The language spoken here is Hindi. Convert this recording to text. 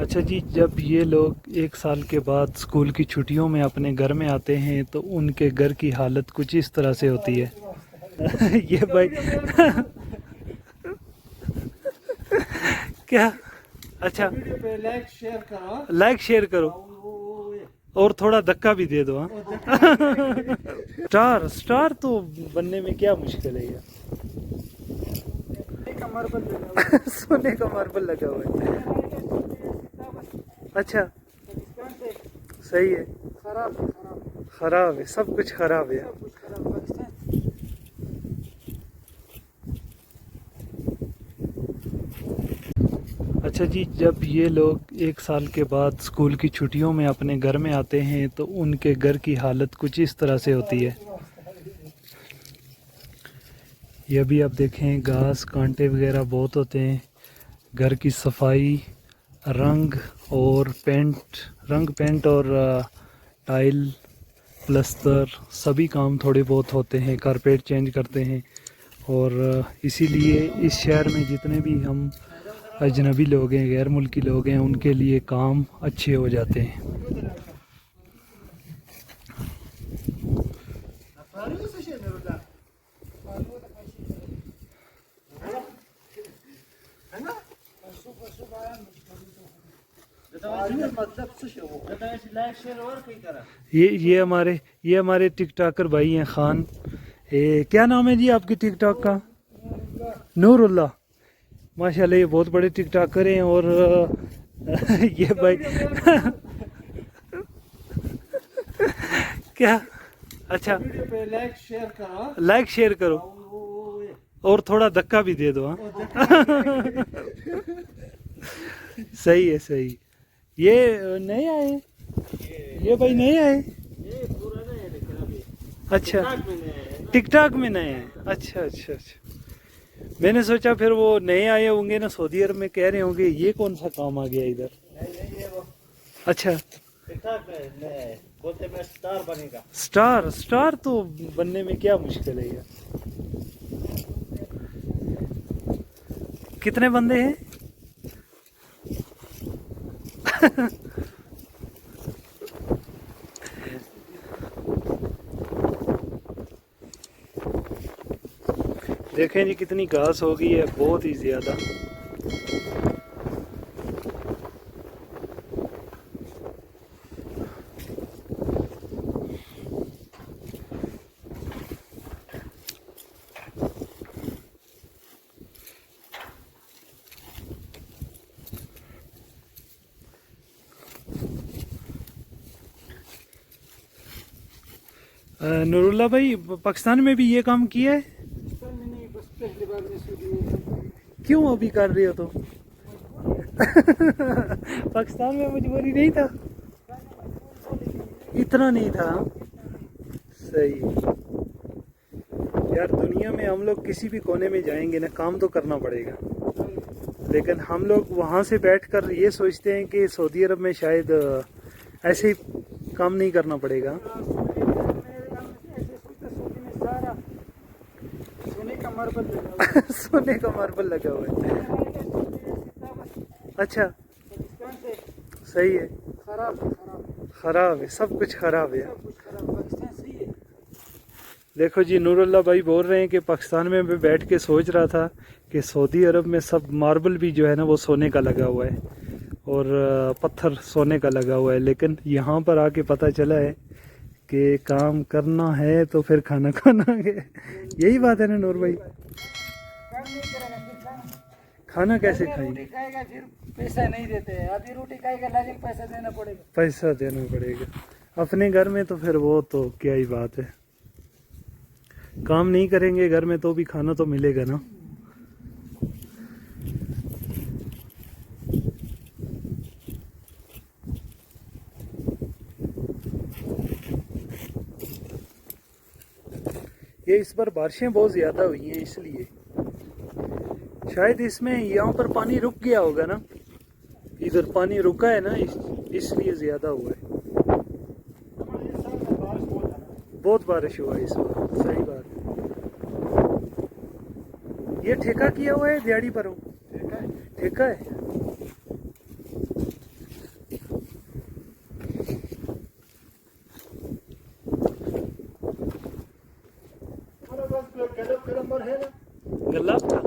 अच्छा जी, जब ये लोग एक साल के बाद स्कूल की छुट्टियों में अपने घर में आते हैं तो उनके घर की हालत कुछ इस तरह से होती है। ये भाई क्या? अच्छा, लाइक शेयर करो और थोड़ा धक्का भी दे दो। हाँ, स्टार स्टार तो बनने में क्या मुश्किल है यार। सोने का मार्बल लगा हुआ है। अच्छा, सही है। खराब है, सब कुछ खराब है। अच्छा जी, जब ये लोग एक साल के बाद स्कूल की छुट्टियों में अपने घर में आते हैं तो उनके घर की हालत कुछ इस तरह से होती है। ये भी आप देखें, घास कांटे वगैरह बहुत होते हैं। घर की सफाई, रंग और पेंट और टाइल, प्लस्तर, सभी काम थोड़े बहुत होते हैं। कारपेट चेंज करते हैं। और इसीलिए इस शहर में जितने भी हम अजनबी लोग हैं, गैर मुल्की लोग हैं, उनके लिए काम अच्छे हो जाते हैं। ये हमारे टिकटॉकर भाई हैं, खान। क्या नाम है जी आपकी टिकटॉक का? नूरुल्लाह। माशाल्लाह, ये बहुत बड़े टिकटॉकर हैं। और ये भाई क्या? अच्छा, लाइक शेयर करो और थोड़ा धक्का भी दे दो। हाँ, सही है, सही। ये नए आए? ये भाई नए आए? अच्छा, टिकटॉक में नए हैं। अच्छा अच्छा अच्छा, मैंने सोचा फिर वो नए आए होंगे ना सऊदी अरब में, कह रहे होंगे ये कौन सा काम आ गया इधर। अच्छा, बोलते मैं स्टार बनेगा। स्टार स्टार तो बनने में क्या मुश्किल है यार। कितने बंदे हैं? देखें जी, कितनी घास हो गई है, बहुत ही ज्यादा। नूरुल्लाह भाई, पाकिस्तान में भी ये काम किया है? क्यों अभी कर रहे हो तो? पाकिस्तान में मजबूरी नहीं था? इतना नहीं था? सही। यार, दुनिया में हम लोग किसी भी कोने में जाएंगे ना, काम तो करना पड़ेगा। लेकिन हम लोग वहाँ से बैठकर ये सोचते हैं कि सऊदी अरब में शायद ऐसे ही काम नहीं करना पड़ेगा। सोने का मार्बल लगा हुआ है। अच्छा, सही है। खराब है, सब कुछ खराब है। देखो जी, नूरुल्लाह भाई बोल रहे हैं कि पाकिस्तान में मैं बैठ के सोच रहा था कि सऊदी अरब में सब मार्बल भी जो है ना वो सोने का लगा हुआ है और पत्थर सोने का लगा हुआ है। लेकिन यहाँ पर आके पता चला है कि काम करना है तो फिर खाना खाना है। यही बात है ना नूर भाई? खाना कैसे खाएंगे? खाएगा फिर पैसा नहीं देते। आधी रोटी खाएगा लेकिन पैसा देना पड़ेगा। पैसा देना पड़ेगा। अपने घर में तो फिर वो तो क्या ही बात है। काम नहीं करेंगे घर में तो भी खाना तो मिलेगा ना। ये इस बार बारिशें बहुत ज़्यादा हुई हैं, इसलिए शायद इसमें यहाँ पर पानी रुक गया होगा ना। इधर पानी रुका है ना, इसलिए ज़्यादा हुआ है। बहुत बारिश हुआ है इस बार, सही बात है। ये ठेका किया हुआ है, दिहाड़ी पर हो? ठेका है। नंबर है ना गल्ला आपका